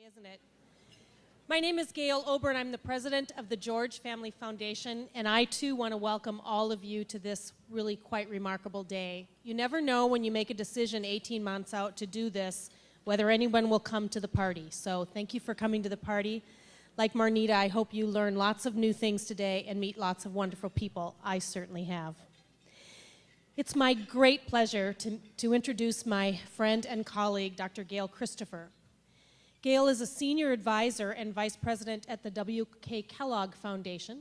Isn't it? My name is Gail Ober, and I'm the president of the George Family Foundation, and I too want to welcome all of you to this really quite remarkable day. You never know when you make a decision 18 months out to do this, whether anyone will come to the party. So thank you for coming to the party. Like Marnita, I hope you learn lots of new things today and meet lots of wonderful people. I certainly have. It's my great pleasure to introduce my friend and colleague, Dr. Gail Christopher. Gail is a senior advisor and vice president at the W.K. Kellogg Foundation.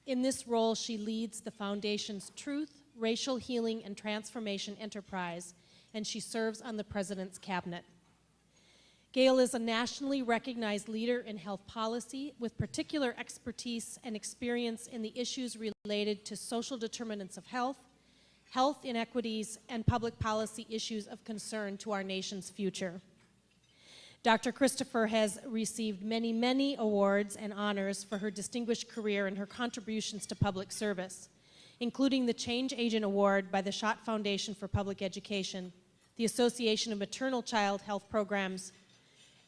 In this role, she leads the foundation's Truth, Racial Healing, and Transformation enterprise, and she serves on the president's cabinet. Gail is a nationally recognized leader in health policy with particular expertise and experience in the issues related to social determinants of health, health inequities, and public policy issues of concern to our nation's future. Dr. Christopher has received many, many awards and honors for her distinguished career and her contributions to public service, including the Change Agent Award by the Schott Foundation for Public Education, the Association of Maternal Child Health Programs,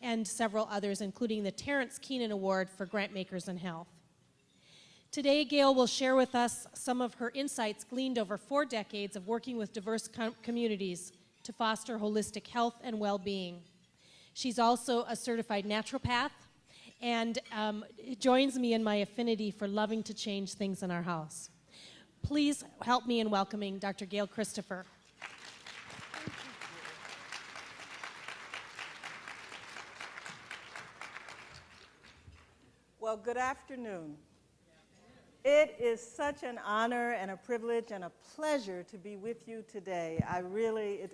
and several others, including the Terrence Keenan Award for Grantmakers in Health. Today, Gail will share with us some of her insights gleaned over 4 decades of working with diverse communities to foster holistic health and well-being. She's also a certified naturopath and joins me in my affinity for loving to change things in our house. Please help me in welcoming Dr. Gail Christopher. Well, good afternoon. It is such an honor and a privilege and a pleasure to be with you today.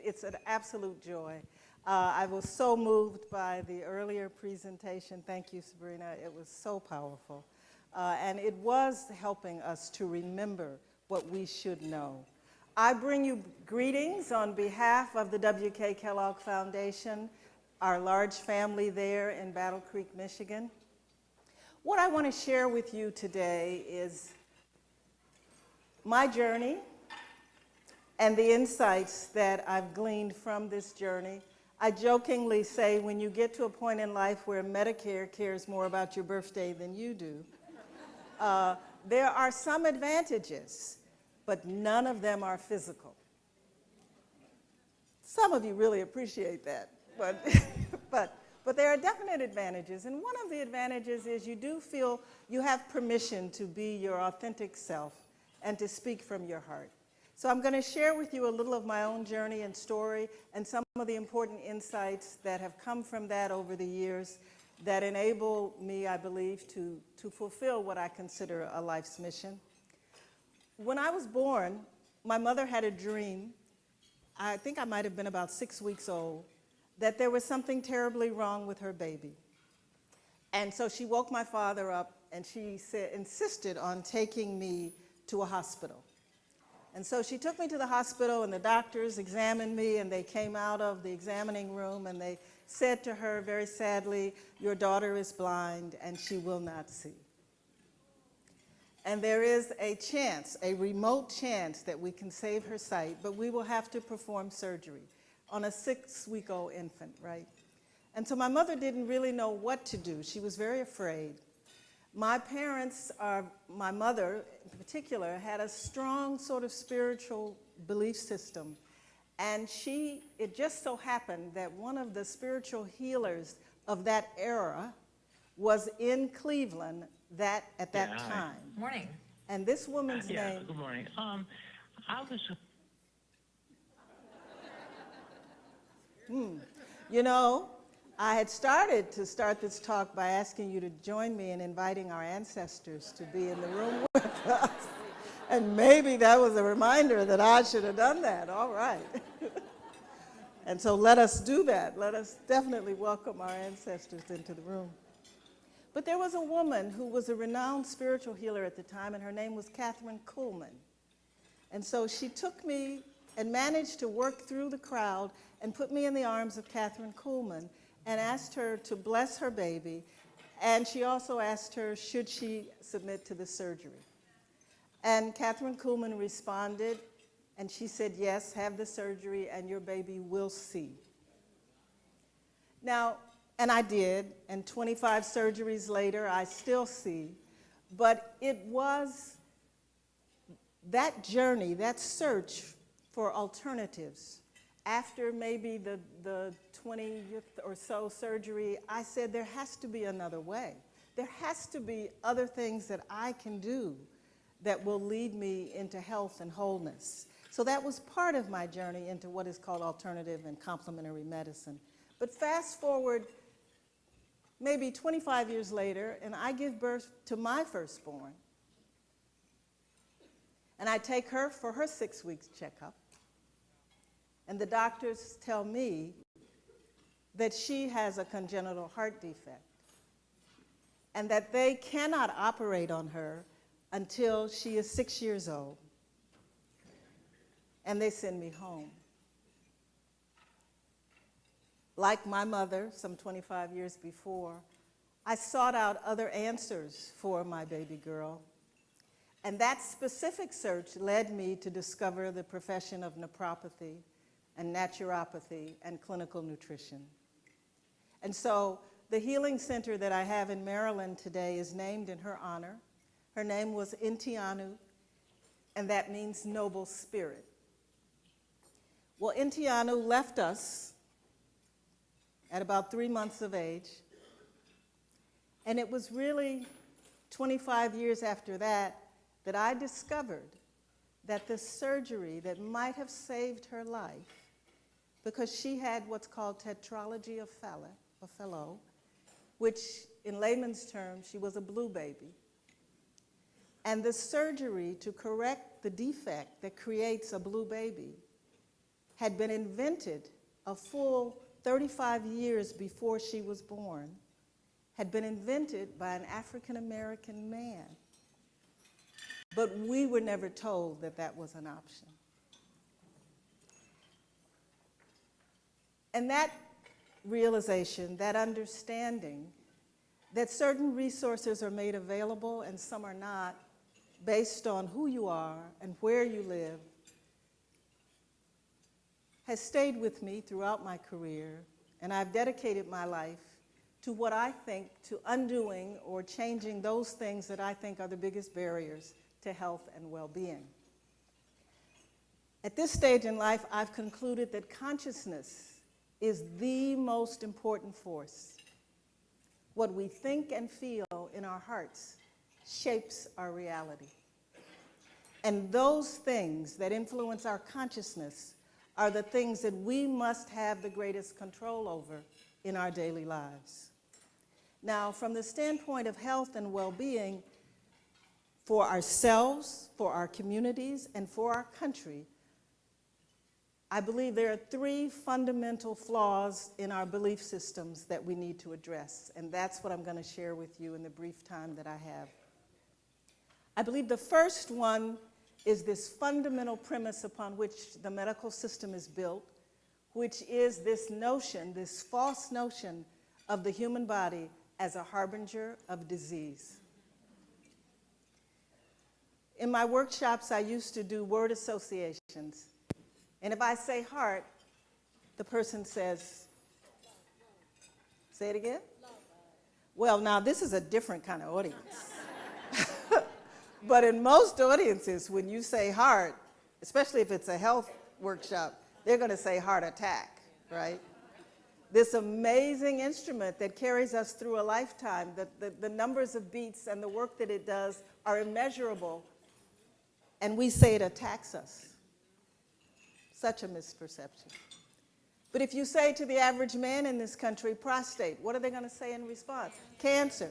It's an absolute joy. I was so moved by the earlier presentation. Thank you, Sabrina. It was so powerful. And it was helping us to remember what we should know. I bring you greetings on behalf of the W.K. Kellogg Foundation, our large family there in Battle Creek, Michigan. What I want to share with you today is my journey and the insights that I've gleaned from this journey. I jokingly say when you get to a point in life where Medicare cares more about your birthday than you do, there are some advantages, but none of them are physical. Some of you really appreciate that, but there are definite advantages, and one of the advantages is you do feel you have permission to be your authentic self and to speak from your heart. So I'm going to share with you a little of my own journey and story and some of the important insights that have come from that over the years that enable me, I believe, to fulfill what I consider a life's mission. When I was born, my mother had a dream, I think I might have been about 6 weeks old, that there was something terribly wrong with her baby. And so she woke my father up and she insisted on taking me to a hospital. And so she took me to the hospital and the doctors examined me and they came out of the examining room and they said to her very sadly, "Your daughter is blind and she will not see. And there is a chance, a remote chance that we can save her sight, but we will have to perform surgery on a 6-week-old infant," right? And so my mother didn't really know what to do. She was very afraid. My parents, my mother in particular, had a strong sort of spiritual belief system. And it just so happened that one of the spiritual healers of that era was in Cleveland at that time. Morning. And this woman's name. Good morning. You know, I had started this talk by asking you to join me in inviting our ancestors to be in the room with us. And maybe that was a reminder that I should have done that. All right. And so let us do that. Let us definitely welcome our ancestors into the room. But there was a woman who was a renowned spiritual healer at the time, and her name was Catherine Kuhlman. And so she took me and managed to work through the crowd and put me in the arms of Catherine Kuhlman and asked her to bless her baby. And she also asked her, should she submit to the surgery? And Catherine Kuhlman responded, and she said, "Yes, have the surgery and your baby will see." Now, And I did, and 25 surgeries later, I still see. But it was that journey, that search for alternatives. After maybe the 20th or so surgery, I said there has to be another way. There has to be other things that I can do that will lead me into health and wholeness. So that was part of my journey into what is called alternative and complementary medicine. But fast forward maybe 25 years later, and I give birth to my firstborn. And I take her for her 6 weeks checkup. And the doctors tell me that she has a congenital heart defect and that they cannot operate on her until she is 6 years old. And they send me home. Like my mother, some 25 years before, I sought out other answers for my baby girl. And that specific search led me to discover the profession of naprapathy and naturopathy and clinical nutrition. And so the healing center that I have in Maryland today is named in her honor. Her name was Intianu, and that means noble spirit. Well, Intianu left us at about 3 months of age, and it was really 25 years after that that I discovered that the surgery that might have saved her life, because she had what's called tetralogy of Fallot, which in layman's terms, she was a blue baby. And the surgery to correct the defect that creates a blue baby had been invented a full 35 years before she was born, had been invented by an African-American man. But we were never told that that was an option. And that realization, that understanding, that certain resources are made available and some are not, based on who you are and where you live, has stayed with me throughout my career, and I've dedicated my life to what I think, to undoing or changing those things that I think are the biggest barriers to health and well-being. At this stage in life, I've concluded that consciousness is the most important force. What we think and feel in our hearts shapes our reality. And those things that influence our consciousness are the things that we must have the greatest control over in our daily lives. Now, from the standpoint of health and well-being, for ourselves, for our communities, and for our country, I believe there are 3 fundamental flaws in our belief systems that we need to address, and that's what I'm going to share with you in the brief time that I have. I believe the first one is this fundamental premise upon which the medical system is built, which is this notion, this false notion of the human body as a harbinger of disease. In my workshops, I used to do word associations. And if I say heart, the person says, say it again? Well, now this is a different kind of audience. But in most audiences, when you say heart, especially if it's a health workshop, they're going to say heart attack, right? This amazing instrument that carries us through a lifetime, the numbers of beats and the work that it does are immeasurable, and we say it attacks us. Such a misperception. But if you say to the average man in this country, prostate, what are they going to say in response? Cancer.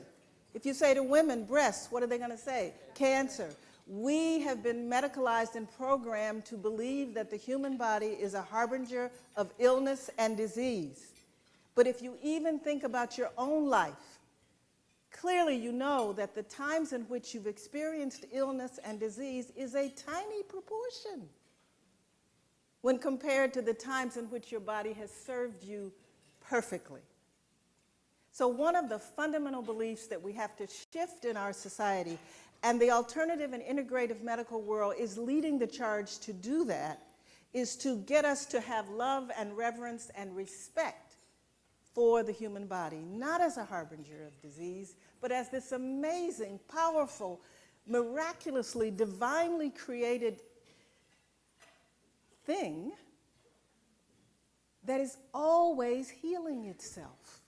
If you say to women, breasts, what are they going to say? Cancer. We have been medicalized and programmed to believe that the human body is a harbinger of illness and disease. But if you even think about your own life, clearly you know that the times in which you've experienced illness and disease is a tiny proportion when compared to the times in which your body has served you perfectly. So one of the fundamental beliefs that we have to shift in our society, and the alternative and integrative medical world is leading the charge to do that, is to get us to have love and reverence and respect for the human body, not as a harbinger of disease, but as this amazing, powerful, miraculously, divinely created thing that is always healing itself.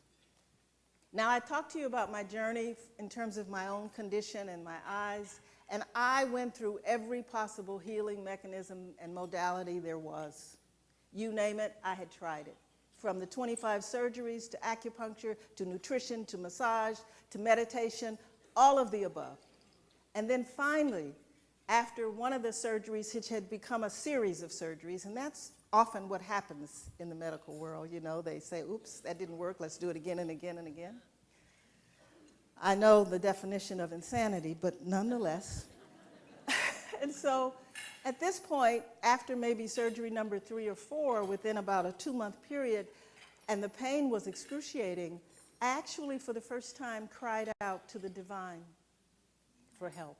Now, I talked to you about my journey in terms of my own condition and my eyes, and I went through every possible healing mechanism and modality there was. You name it, I had tried it. From the 25 surgeries to acupuncture, to nutrition, to massage, to meditation, all of the above. And then finally, after one of the surgeries, which had become a series of surgeries, and that's often what happens in the medical world, you know, they say, oops, that didn't work, let's do it again and again and again. I know the definition of insanity, but nonetheless. And so at this point, after maybe surgery number 3 or 4, within about a 2-month period, and the pain was excruciating, I actually, for the first time, cried out to the divine for help.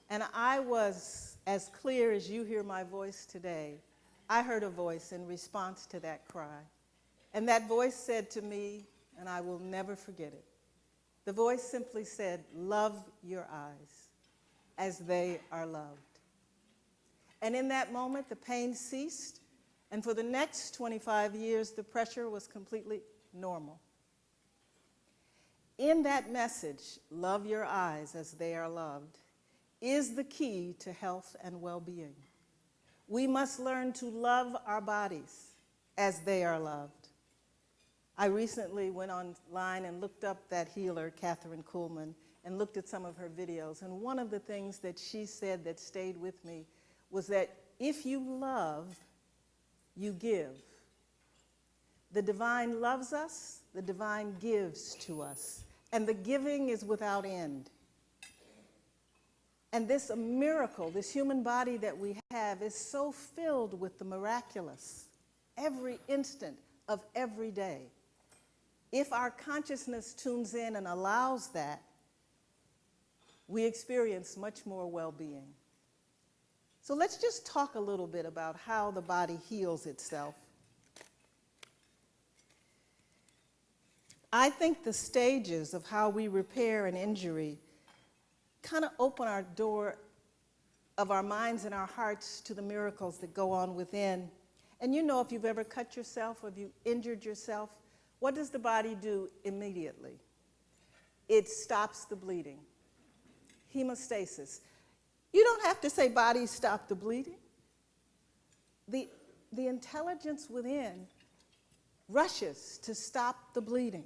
And I was as clear as you hear my voice today. I heard a voice in response to that cry. And that voice said to me, and I will never forget it, the voice simply said, love your eyes as they are loved. And in that moment, the pain ceased, and for the next 25 years, the pressure was completely normal. In that message, love your eyes as they are loved, is the key to health and well-being. We must learn to love our bodies as they are loved. I recently went online and looked up that healer, Catherine Kuhlman, and looked at some of her videos. And one of the things that she said that stayed with me was that if you love, you give. The divine loves us, the divine gives to us, and the giving is without end. And this miracle, this human body that we have, is so filled with the miraculous every instant of every day. If our consciousness tunes in and allows that, we experience much more well-being. So let's just talk a little bit about how the body heals itself. I think the stages of how we repair an injury kind of open our door of our minds and our hearts to the miracles that go on within. And you know, if you've ever cut yourself or if you injured yourself, what does the body do immediately? It stops the bleeding. Hemostasis. You don't have to say, body, stop the bleeding. The intelligence within rushes to stop the bleeding.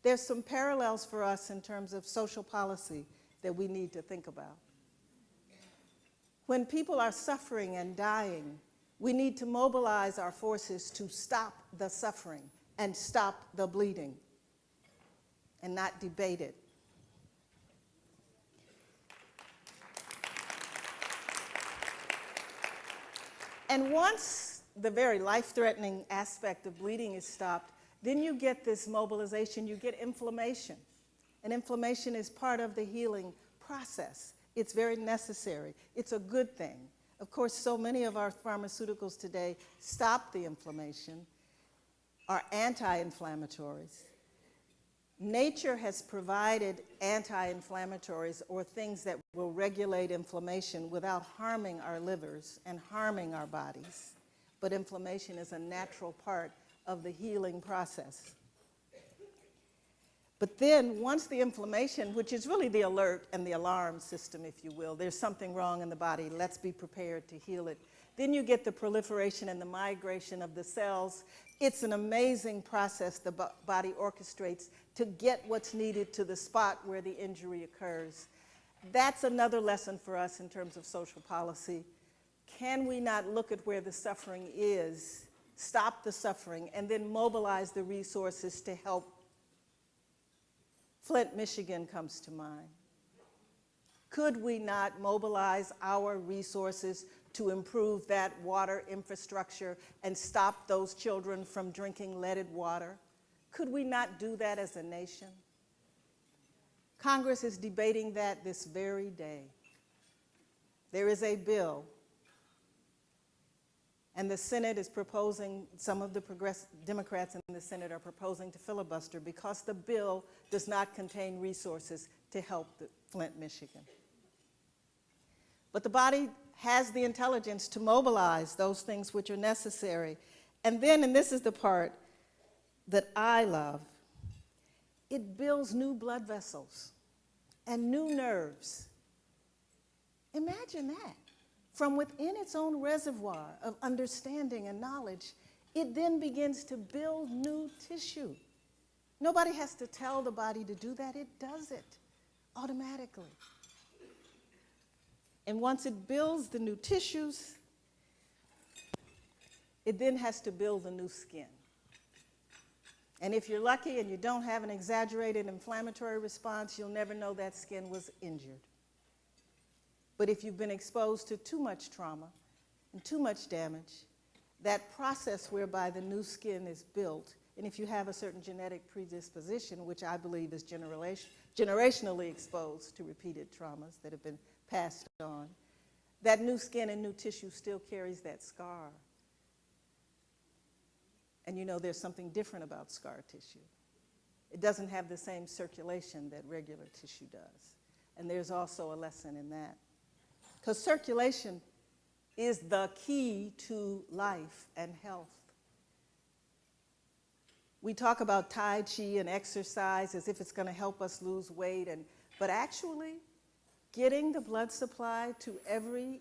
There's some parallels for us in terms of social policy that we need to think about. When people are suffering and dying, we need to mobilize our forces to stop the suffering and stop the bleeding and not debate it. And once the very life-threatening aspect of bleeding is stopped, then you get this mobilization, you get inflammation. And inflammation is part of the healing process. It's very necessary. It's a good thing. Of course, so many of our pharmaceuticals today stop the inflammation, are anti-inflammatories. Nature has provided anti-inflammatories or things that will regulate inflammation without harming our livers and harming our bodies. But inflammation is a natural part of the healing process. But then once the inflammation, which is really the alert and the alarm system, if you will, there's something wrong in the body, let's be prepared to heal it. Then you get the proliferation and the migration of the cells. It's an amazing process the body orchestrates to get what's needed to the spot where the injury occurs. That's another lesson for us in terms of social policy. Can we not look at where the suffering is, stop the suffering, and then mobilize the resources to help? Flint, Michigan comes to mind. Could we not mobilize our resources to improve that water infrastructure and stop those children from drinking leaded water? Could we not do that as a nation? Congress is debating that this very day. There is a bill, And the Senate is proposing, some of the Democrats in the Senate are proposing to filibuster because the bill does not contain resources to help Flint, Michigan. But the body has the intelligence to mobilize those things which are necessary. And then, and this is the part that I love, it builds new blood vessels and new nerves. Imagine that. From within its own reservoir of understanding and knowledge, it then begins to build new tissue. Nobody has to tell the body to do that. It does it automatically. And once it builds the new tissues, it then has to build the new skin. And if you're lucky and you don't have an exaggerated inflammatory response, you'll never know that skin was injured. But if you've been exposed to too much trauma and too much damage, that process whereby the new skin is built, and if you have a certain genetic predisposition, which I believe is generationally exposed to repeated traumas that have been passed on, that new skin and new tissue still carries that scar. And you know there's something different about scar tissue. It doesn't have the same circulation that regular tissue does. And there's also a lesson in that. Because circulation is the key to life and health. We talk about Tai Chi and exercise as if it's going to help us lose weight, but actually, getting the blood supply to every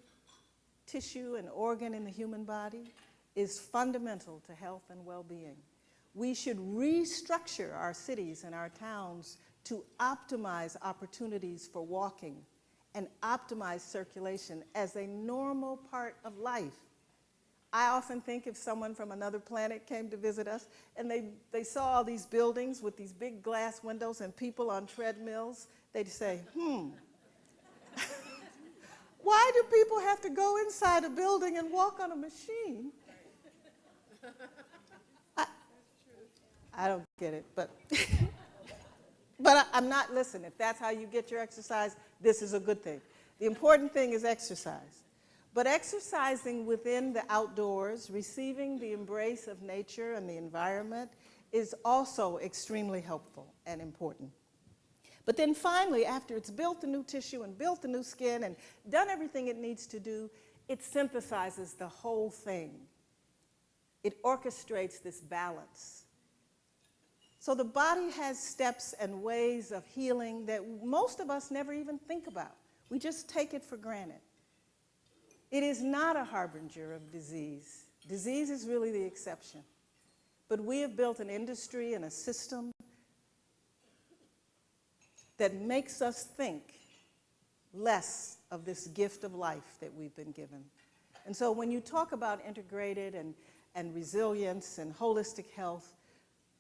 tissue and organ in the human body is fundamental to health and well-being. We should restructure our cities and our towns to optimize opportunities for walking and optimize circulation as a normal part of life. I often think if someone from another planet came to visit us and they saw all these buildings with these big glass windows and people on treadmills, they'd say, why do people have to go inside a building and walk on a machine? I don't get it, but I'm not, listen, if that's how you get your exercise, this is a good thing. The important thing is exercise. But exercising within the outdoors, receiving the embrace of nature and the environment is also extremely helpful and important. But then finally, after it's built the new tissue and built the new skin and done everything it needs to do, it synthesizes the whole thing. It orchestrates this balance. So the body has steps and ways of healing that most of us never even think about. We just take it for granted. It is not a harbinger of disease. Disease is really the exception. But we have built an industry and a system that makes us think less of this gift of life that we've been given. And so when you talk about integrated and resilience and holistic health,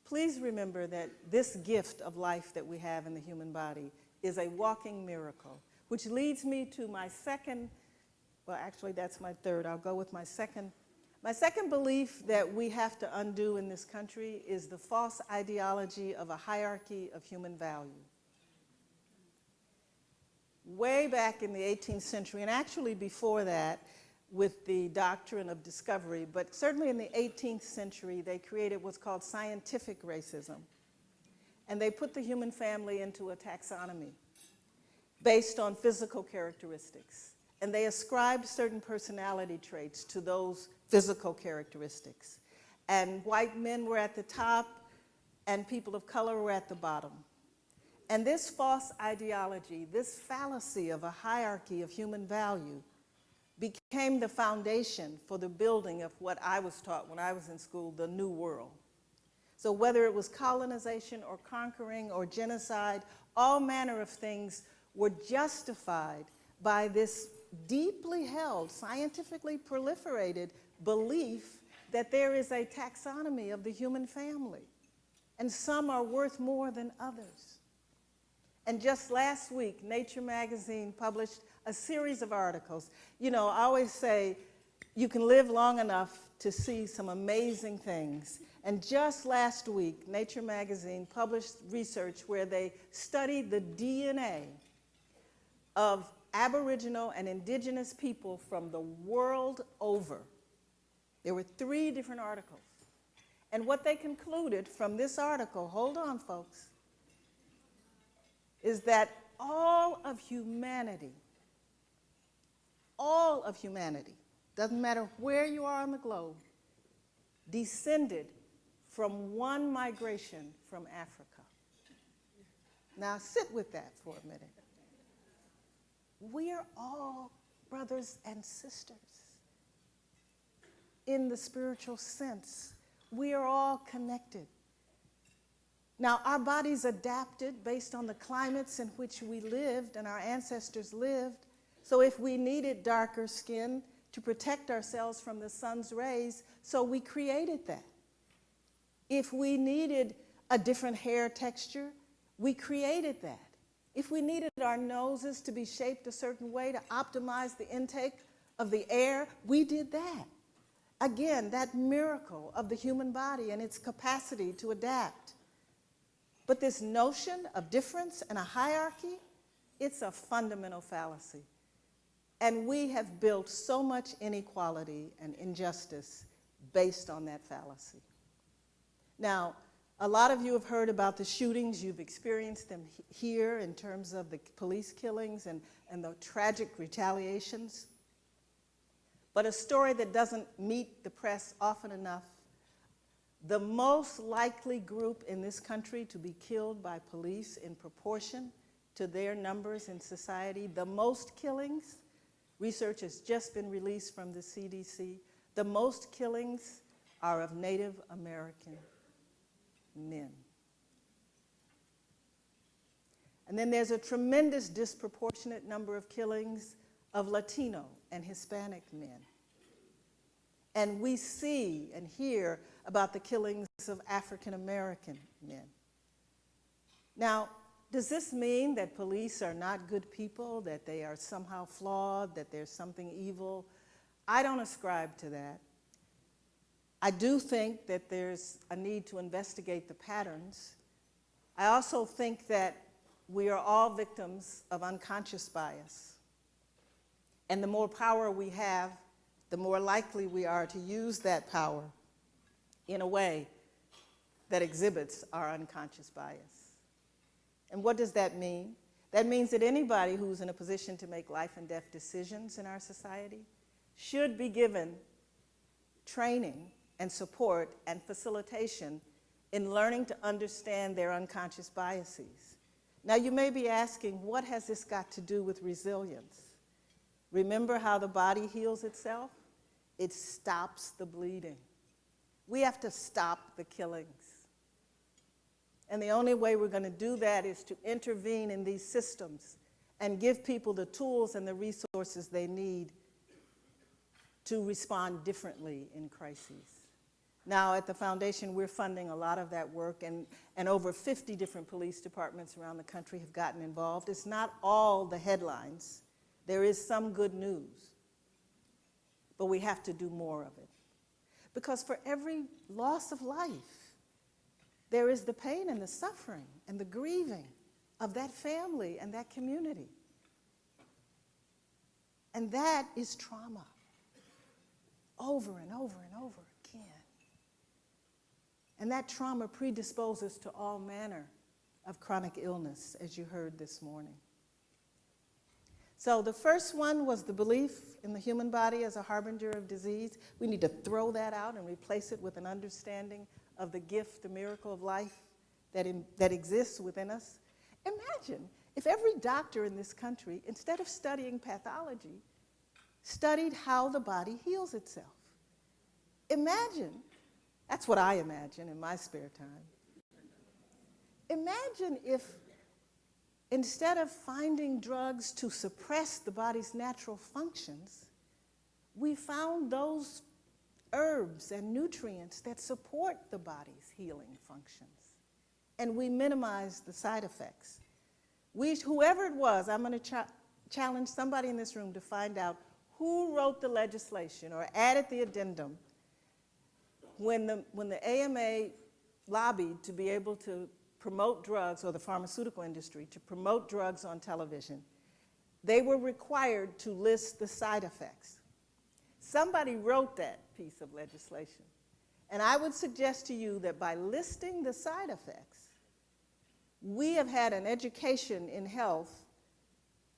please remember that this gift of life that we have in the human body is a walking miracle, which leads me to my second, well, actually that's my third. I'll go with my second. My second belief that we have to undo in this country is the false ideology of a hierarchy of human value. Way back in the 18th century, and actually before that, with the doctrine of discovery, but certainly in the 18th century, they created what's called scientific racism. And they put the human family into a taxonomy based on physical characteristics. And they ascribed certain personality traits to those physical characteristics. And white men were at the top, and people of color were at the bottom. And this false ideology, this fallacy of a hierarchy of human value, became the foundation for the building of what I was taught when I was in school, the New World. So whether it was colonization or conquering or genocide, all manner of things were justified by this deeply held, scientifically proliferated belief that there is a taxonomy of the human family, and some are worth more than others. And just last week, Nature magazine published a series of articles. You know, I always say you can live long enough to see some amazing things. And just last week, Nature magazine published research where they studied the DNA of Aboriginal and indigenous people from the world over. There were 3 different articles. And what they concluded from this article, hold on, folks, is that all of humanity, doesn't matter where you are on the globe, descended from one migration from Africa. Now sit with that for a minute. We are all brothers and sisters. In the spiritual sense, we are all connected. Now, our bodies adapted based on the climates in which we lived and our ancestors lived. So if we needed darker skin to protect ourselves from the sun's rays, so we created that. If we needed a different hair texture, we created that. If we needed our noses to be shaped a certain way to optimize the intake of the air, we did that. Again, that miracle of the human body and its capacity to adapt. But this notion of difference and a hierarchy, it's a fundamental fallacy. And we have built so much inequality and injustice based on that fallacy. Now, a lot of you have heard about the shootings. You've experienced them here in terms of the police killings and the tragic retaliations. But a story that doesn't meet the press often enough, the most likely group in this country to be killed by police in proportion to their numbers in society, the most killings, research has just been released from the CDC, the most killings are of Native American men. And then there's a tremendous disproportionate number of killings of Latino and Hispanic men. And we see and hear about the killings of African American men. Now, does this mean that police are not good people, that they are somehow flawed, that there's something evil? I don't ascribe to that. I do think that there's a need to investigate the patterns. I also think that we are all victims of unconscious bias. And the more power we have, the more likely we are to use that power in a way that exhibits our unconscious bias. And what does that mean? That means that anybody who's in a position to make life and death decisions in our society should be given training and support and facilitation in learning to understand their unconscious biases. Now, you may be asking, what has this got to do with resilience? Remember how the body heals itself? It stops the bleeding. We have to stop the killings. And the only way we're going to do that is to intervene in these systems and give people the tools and the resources they need to respond differently in crises. Now, at the foundation, we're funding a lot of that work, and over 50 different police departments around the country have gotten involved. It's not all the headlines. There is some good news, but we have to do more of it. Because for every loss of life, there is the pain and the suffering and the grieving of that family and that community. And that is trauma, over and over and over again. And that trauma predisposes to all manner of chronic illness, as you heard this morning. So the first one was the belief in the human body as a harbinger of disease. We need to throw that out and replace it with an understanding of the gift, the miracle of life that exists within us. Imagine if every doctor in this country, instead of studying pathology, studied how the body heals itself. Imagine, that's what I imagine in my spare time. Imagine if instead of finding drugs to suppress the body's natural functions, we found those herbs and nutrients that support the body's healing functions. And we minimize the side effects. Whoever it was, I'm going to challenge somebody in this room to find out who wrote the legislation or added the addendum when the AMA lobbied to be able to promote drugs, or the pharmaceutical industry, to promote drugs on television. They were required to list the side effects. Somebody wrote that piece of legislation. And I would suggest to you that by listing the side effects, we have had an education in health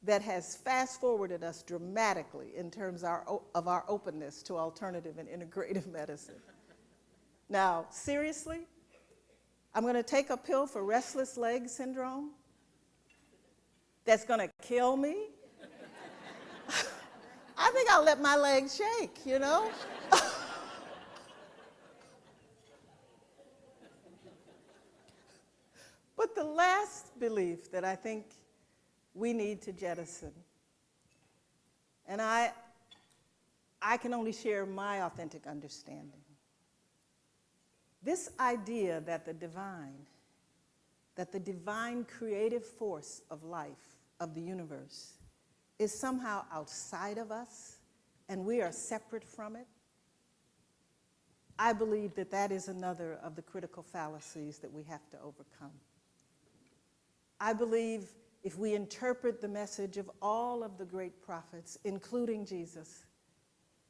that has fast-forwarded us dramatically in terms of our openness to alternative and integrative medicine. Now, seriously, I'm going to take a pill for restless leg syndrome that's going to kill me. I think I'll let my legs shake, you know? But the last belief that I think we need to jettison, and I can only share my authentic understanding. This idea that the divine creative force of life, of the universe, is somehow outside of us and we are separate from it, I believe that that is another of the critical fallacies that we have to overcome. I believe if we interpret the message of all of the great prophets, including Jesus,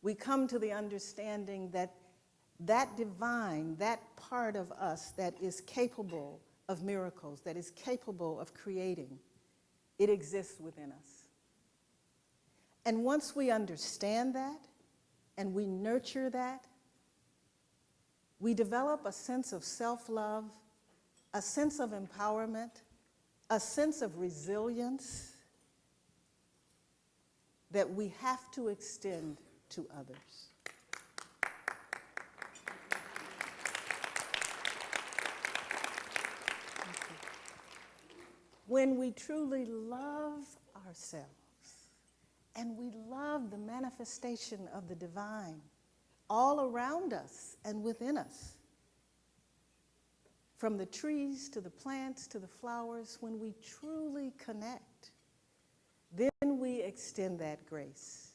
we come to the understanding that that divine, that part of us that is capable of miracles, that is capable of creating, it exists within us. And once we understand that and we nurture that, we develop a sense of self-love, a sense of empowerment, a sense of resilience that we have to extend to others. When we truly love ourselves and we love the manifestation of the divine all around us and within us, from the trees to the plants to the flowers, when we truly connect, then we extend that grace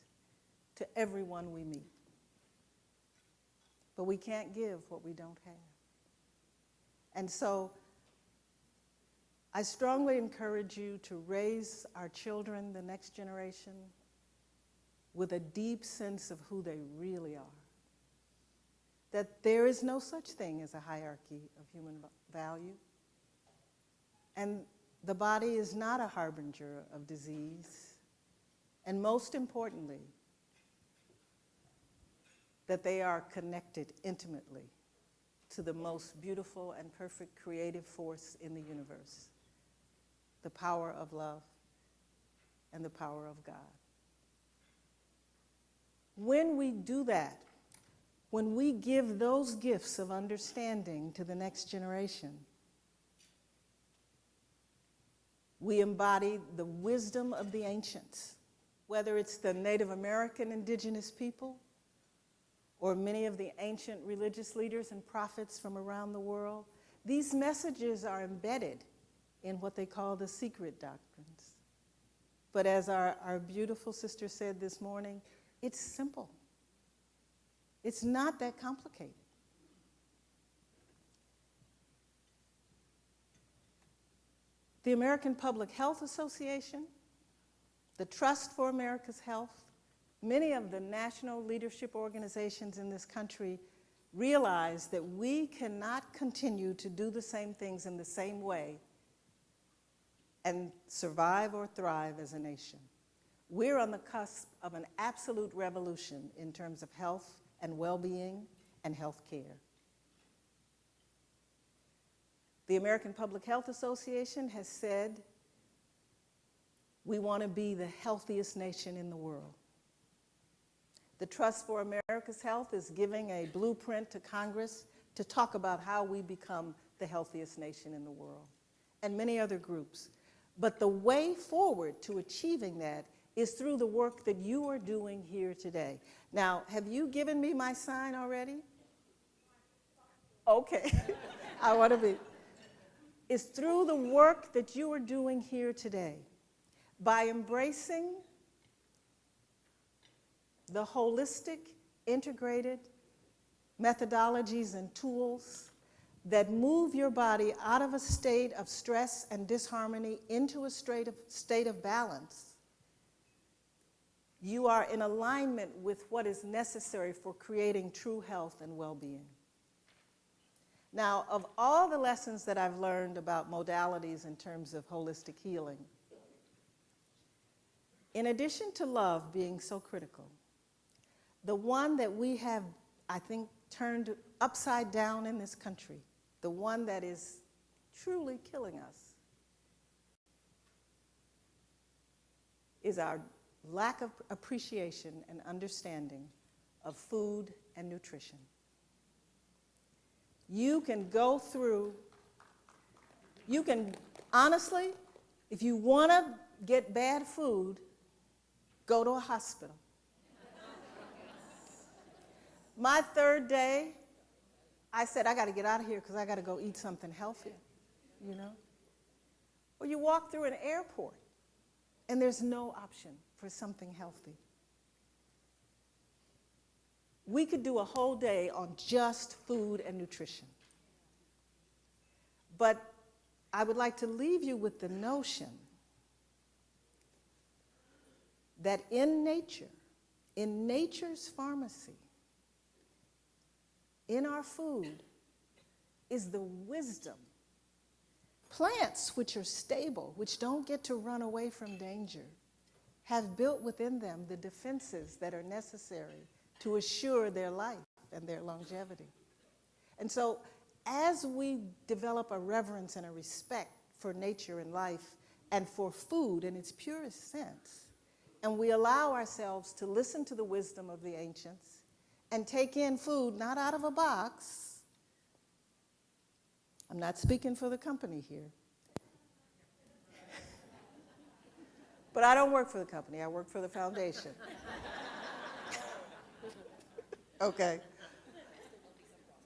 to everyone we meet. But we can't give what we don't have. And so I strongly encourage you to raise our children, the next generation, with a deep sense of who they really are. That there is no such thing as a hierarchy of human value. And the body is not a harbinger of disease. And most importantly, that they are connected intimately to the most beautiful and perfect creative force in the universe, the power of love and the power of God. When we do that, when we give those gifts of understanding to the next generation, we embody the wisdom of the ancients, whether it's the Native American indigenous people or many of the ancient religious leaders and prophets from around the world. These messages are embedded in what they call the secret doctrines. But as our beautiful sister said this morning, it's simple. It's not that complicated. The American Public Health Association, the Trust for America's Health, many of the national leadership organizations in this country realize that we cannot continue to do the same things in the same way and survive or thrive as a nation. We're on the cusp of an absolute revolution in terms of health and well-being and health care. The American Public Health Association has said we want to be the healthiest nation in the world. The Trust for America's Health is giving a blueprint to Congress to talk about how we become the healthiest nation in the world, and many other groups. But the way forward to achieving that is through the work that you are doing here today. Now, have you given me my sign already? Okay, I want to be. It's through the work that you are doing here today, by embracing the holistic, integrated methodologies and tools that move your body out of a state of stress and disharmony into a state of balance, you are in alignment with what is necessary for creating true health and well-being. Now, of all the lessons that I've learned about modalities in terms of holistic healing, in addition to love being so critical, the one that we have, I think, turned upside down in this country, the one that is truly killing us, is our lack of appreciation and understanding of food and nutrition. You can go through, you can, honestly, if you want to get bad food, go to a hospital. My third day, I said, I got to get out of here because I got to go eat something healthy, you know? Or you walk through an airport and there's no option for something healthy. We could do a whole day on just food and nutrition. But I would like to leave you with the notion that in nature, in nature's pharmacy, in our food, is the wisdom. Plants which are stable, which don't get to run away from danger, have built within them the defenses that are necessary to assure their life and their longevity. And so as we develop a reverence and a respect for nature and life and for food in its purest sense, and we allow ourselves to listen to the wisdom of the ancients and take in food not out of a box, I'm not speaking for the company here, but I don't work for the company, I work for the foundation. Okay.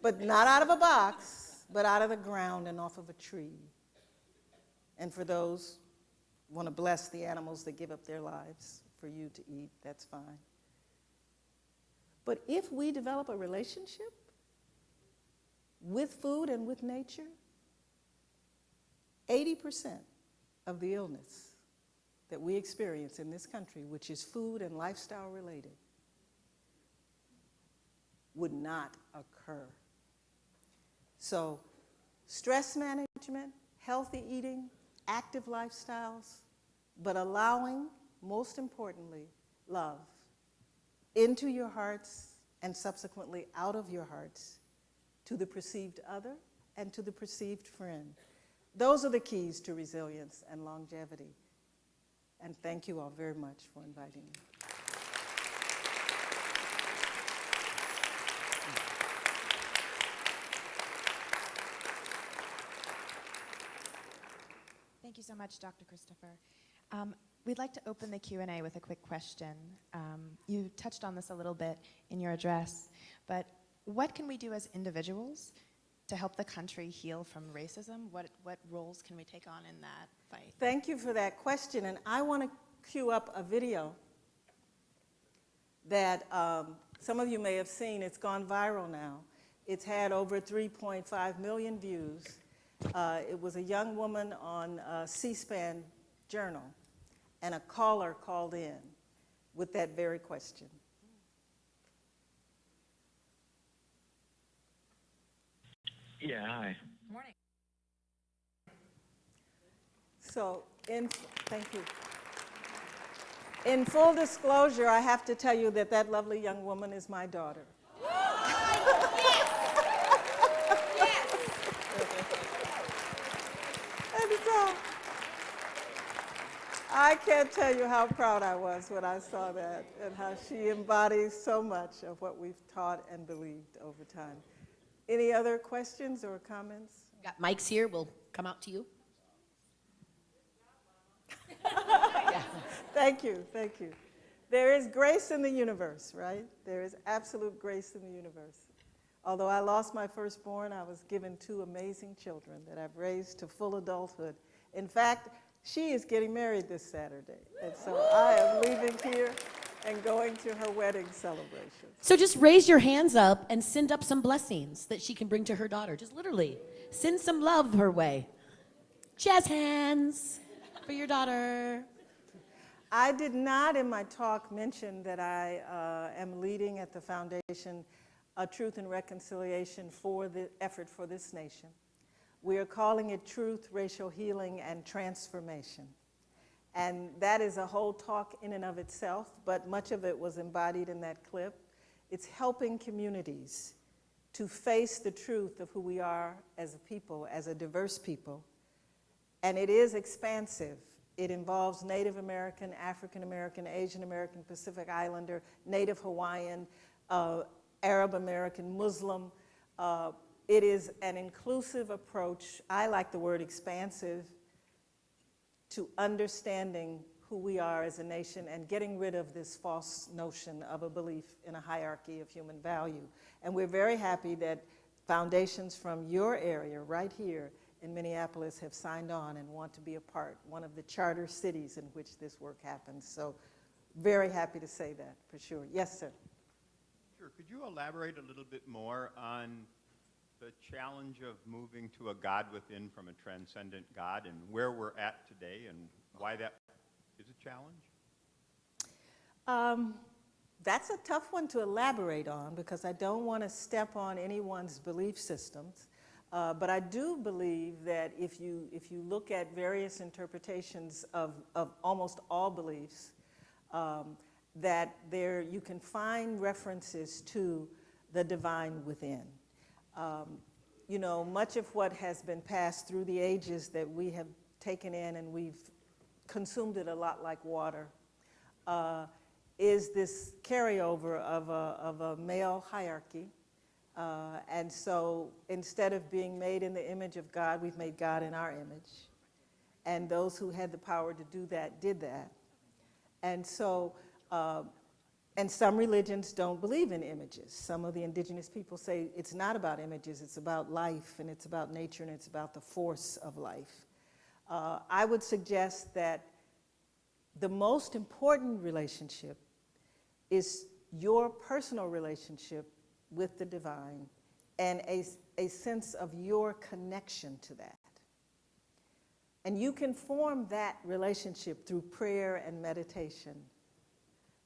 But not out of a box, but out of the ground and off of a tree. And for those who want to bless the animals that give up their lives for you to eat, that's fine. But if we develop a relationship with food and with nature, 80% of the illness that we experience in this country, which is food and lifestyle related, would not occur. So stress management, healthy eating, active lifestyles, but allowing, most importantly, love into your hearts and subsequently out of your hearts to the perceived other and to the perceived friend. Those are the keys to resilience and longevity. And thank you all very much for inviting me. Thank you so much, Dr. Christopher. We'd like to open the Q&A with a quick question. You touched on this a little bit in your address, but what can we do as individuals to help the country heal from racism? What roles can we take on in that fight? Thank you for that question, and I want to cue up a video that some of you may have seen. It's gone viral now. It's had over 3.5 million views. It was a young woman on C-SPAN Journal, and a caller called in with that very question. Yeah, hi. Morning. So, thank you. In full disclosure, I have to tell you that that lovely young woman is my daughter. And so, I can't tell you how proud I was when I saw that and how she embodies so much of what we've taught and believed over time. Any other questions or comments? Got mics here. We'll come out to you. Thank you, thank you. There is grace in the universe, right? There is absolute grace in the universe. Although I lost my firstborn, I was given two amazing children that I've raised to full adulthood. In fact, she is getting married this Saturday, and so I am leaving here and going to her wedding celebration. So just raise your hands up and send up some blessings that she can bring to her daughter. Just literally send some love her way. Jazz hands for your daughter. I did not in my talk mention that I am leading at the foundation a Truth and Reconciliation for the effort for this nation. We are calling it Truth, Racial Healing, and Transformation. And that is a whole talk in and of itself, but much of it was embodied in that clip. It's helping communities to face the truth of who we are as a people, as a diverse people. And it is expansive. It involves Native American, African American, Asian American, Pacific Islander, Native Hawaiian, Arab American, Muslim. It is an inclusive approach. I like the word expansive, to understanding who we are as a nation and getting rid of this false notion of a belief in a hierarchy of human value. And we're very happy that foundations from your area right here in Minneapolis have signed on and want to be a part, one of the charter cities in which this work happens. So very happy to say that, for sure. Yes, sir. Sure. Could you elaborate a little bit more on the challenge of moving to a God within from a transcendent God and where we're at today and why that is a challenge? That's a tough one to elaborate on because I don't want to step on anyone's belief systems. But I do believe that if you look at various interpretations of almost all beliefs, that there you can find references to the divine within. You know, much of what has been passed through the ages that we have taken in and we've consumed it a lot like water is this carryover of a male hierarchy. And so instead of being made in the image of God, we've made God in our image. And those who had the power to do that did that. And so, and some religions don't believe in images. Some of the indigenous people say it's not about images, it's about life, and it's about nature, and it's about the force of life. I would suggest that the most important relationship is your personal relationship with the divine and a sense of your connection to that. And you can form that relationship through prayer and meditation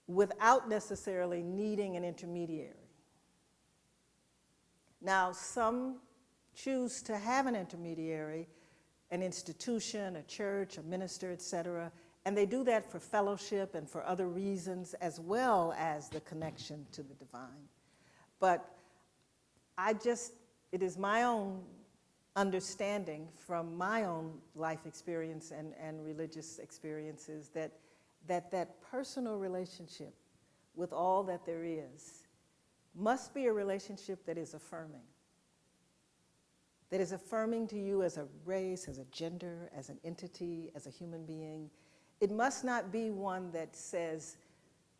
without necessarily needing an intermediary. Now, some choose to have an intermediary, an institution, a church, a minister, etc., and they do that for fellowship and for other reasons as well as the connection to the divine. But it is my own understanding from my own life experience and religious experiences that personal relationship with all that there is must be a relationship that is affirming to you as a race, as a gender, as an entity, as a human being. It must not be one that says,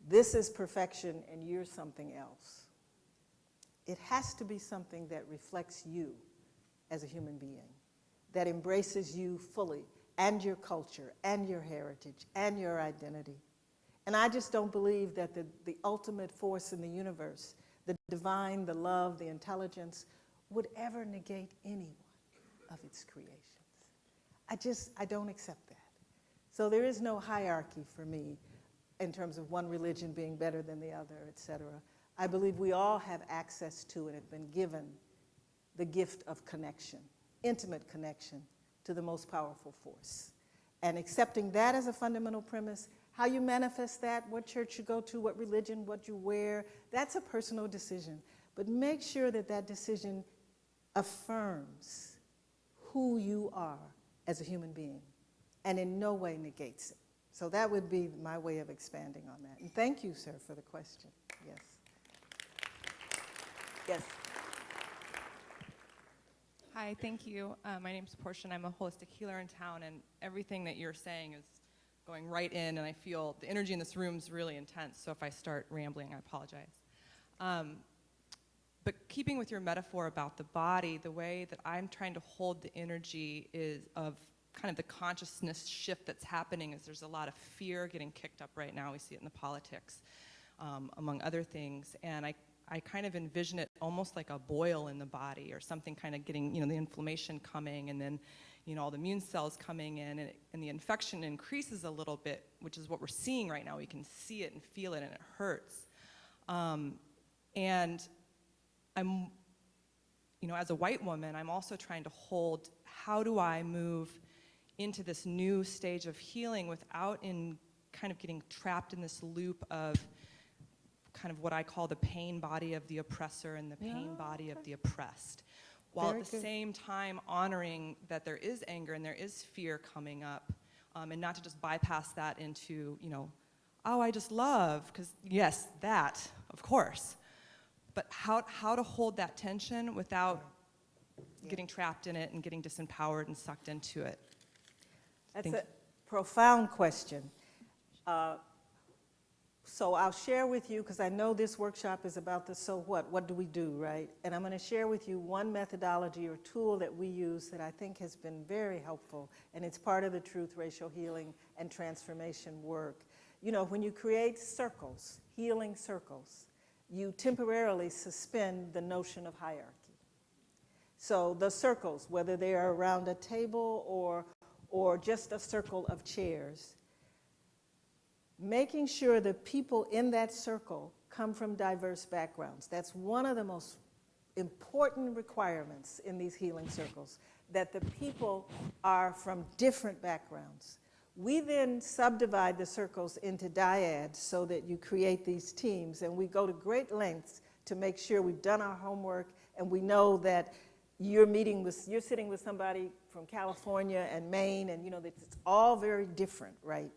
this is perfection and you're something else. It has to be something that reflects you as a human being, that embraces you fully, and your culture, and your heritage, and your identity. And I just don't believe that the ultimate force in the universe, the divine, the love, the intelligence, would ever negate any one of its creations. I don't accept that. So there is no hierarchy for me in terms of one religion being better than the other, et cetera. I believe we all have access to and have been given the gift of connection, intimate connection to the most powerful force. And accepting that as a fundamental premise, how you manifest that, what church you go to, what religion, what you wear, that's a personal decision. But make sure that that decision affirms who you are as a human being and in no way negates it. So that would be my way of expanding on that. And thank you, sir, for the question. Yes. Yes. Hi, thank you. My name's Portia, and I'm a holistic healer in town, and everything that you're saying is going right in, and I feel the energy in this room is really intense, so if I start rambling, I apologize. But keeping with your metaphor about the body, the way that I'm trying to hold the energy is of kind of the consciousness shift that's happening is there's a lot of fear getting kicked up right now. We see it in the politics, among other things, and I kind of envision it almost like a boil in the body or something kind of getting, the inflammation coming, and then all the immune cells coming in, and the infection increases a little bit, which is what we're seeing right now. We can see it and feel it, and it hurts. And I'm, as a white woman, I'm also trying to hold, how do I move into this new stage of healing without kind of getting trapped in this loop of kind of what I call the pain body of the oppressor and the pain body of the oppressed, while Very at the good. same time honoring that there is anger and there is fear coming up, and not to just bypass that into, oh, I just love, because yes, that, of course, but how to hold that tension without getting trapped in it and getting disempowered and sucked into it. That's Thank a you. profound question. So I'll share with you, because I know this workshop is about the so what do we do, right? And I'm going to share with you one methodology or tool that we use that I think has been very helpful, and it's part of the Truth, Racial Healing, and Transformation work. When you create circles, healing circles, you temporarily suspend the notion of hierarchy. So the circles, whether they are around a table or just a circle of chairs, making sure the people in that circle come from diverse backgrounds. That's one of the most important requirements in these healing circles, that the people are from different backgrounds. We then subdivide the circles into dyads so that you create these teams, and we go to great lengths to make sure we've done our homework and we know that you're sitting with somebody from California and Maine, and it's all very different, right?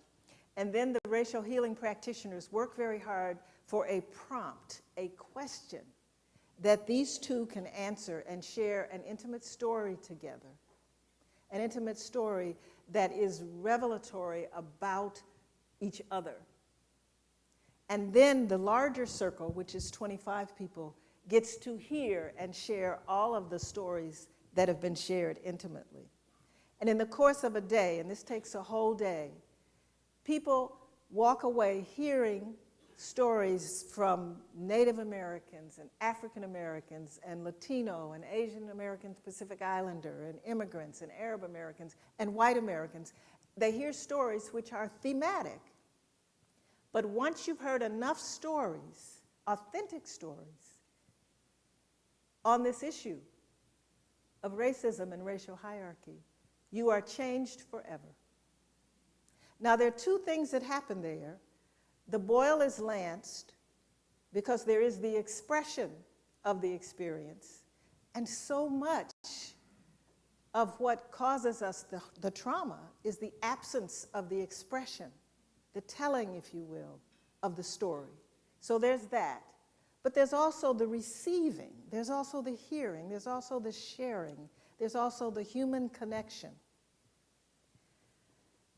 And then the racial healing practitioners work very hard for a prompt, a question that these two can answer and share an intimate story together, an intimate story that is revelatory about each other. And then the larger circle, which is 25 people, gets to hear and share all of the stories that have been shared intimately. And in the course of a day, and this takes a whole day, people walk away hearing stories from Native Americans and African Americans and Latino and Asian American Pacific Islander and immigrants and Arab Americans and white Americans. They hear stories which are thematic. But once you've heard enough stories, authentic stories, on this issue of racism and racial hierarchy, you are changed forever. Now, there are two things that happen there. The boil is lanced because there is the expression of the experience, and so much of what causes us the trauma is the absence of the expression, the telling, if you will, of the story. So there's that. But there's also the receiving, there's also the hearing, there's also the sharing, there's also the human connection.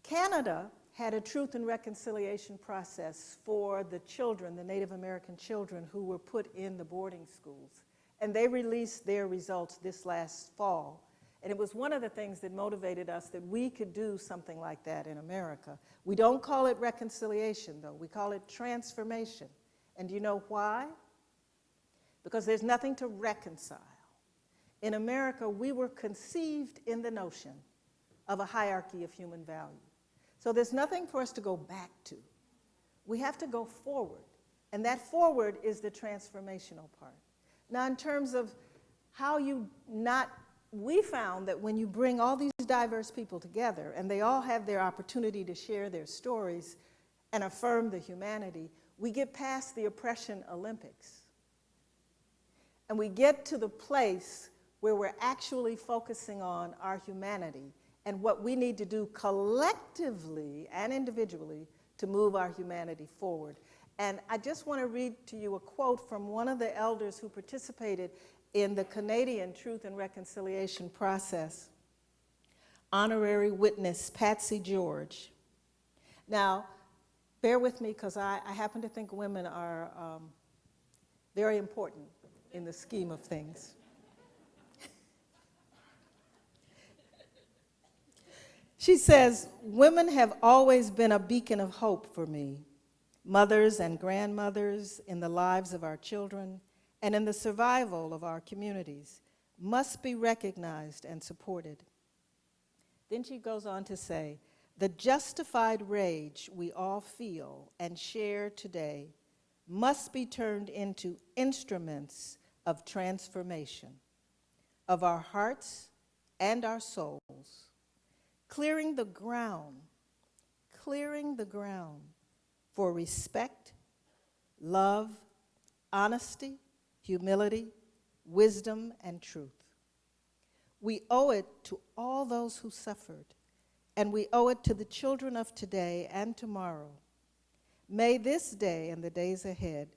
Canada had a truth and reconciliation process for the children, the Native American children who were put in the boarding schools. And they released their results this last fall. And it was one of the things that motivated us that we could do something like that in America. We don't call it reconciliation, though. We call it transformation. And do you know why? Because there's nothing to reconcile. In America, we were conceived in the notion of a hierarchy of human value. So there's nothing for us to go back to. We have to go forward. And that forward is the transformational part. Now, in terms of how we found that when you bring all these diverse people together and they all have their opportunity to share their stories and affirm the humanity, we get past the oppression Olympics. And we get to the place where we're actually focusing on our humanity and what we need to do collectively and individually to move our humanity forward. And I just want to read to you a quote from one of the elders who participated in the Canadian Truth and Reconciliation process, honorary witness Patsy George. Now, bear with me because I happen to think women are very important in the scheme of things. She says, "Women have always been a beacon of hope for me, mothers and grandmothers in the lives of our children and in the survival of our communities, must be recognized and supported. Then she goes on to say, the justified rage we all feel and share today must be turned into instruments of transformation of our hearts and our souls, clearing the ground for respect, love, honesty, humility, wisdom, and truth. We owe it to all those who suffered, and we owe it to the children of today and tomorrow. May this day and the days ahead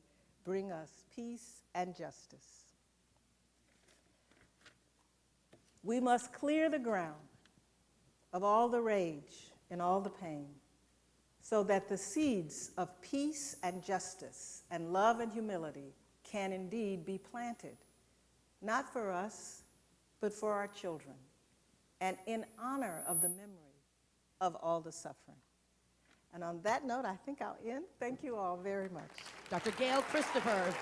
bring us peace and justice. We must clear the ground of all the rage and all the pain so that the seeds of peace and justice and love and humility can indeed be planted, not for us, but for our children, and in honor of the memory of all the suffering. And on that note, I think I'll end. Thank you all very much. Dr. Gail Christopher.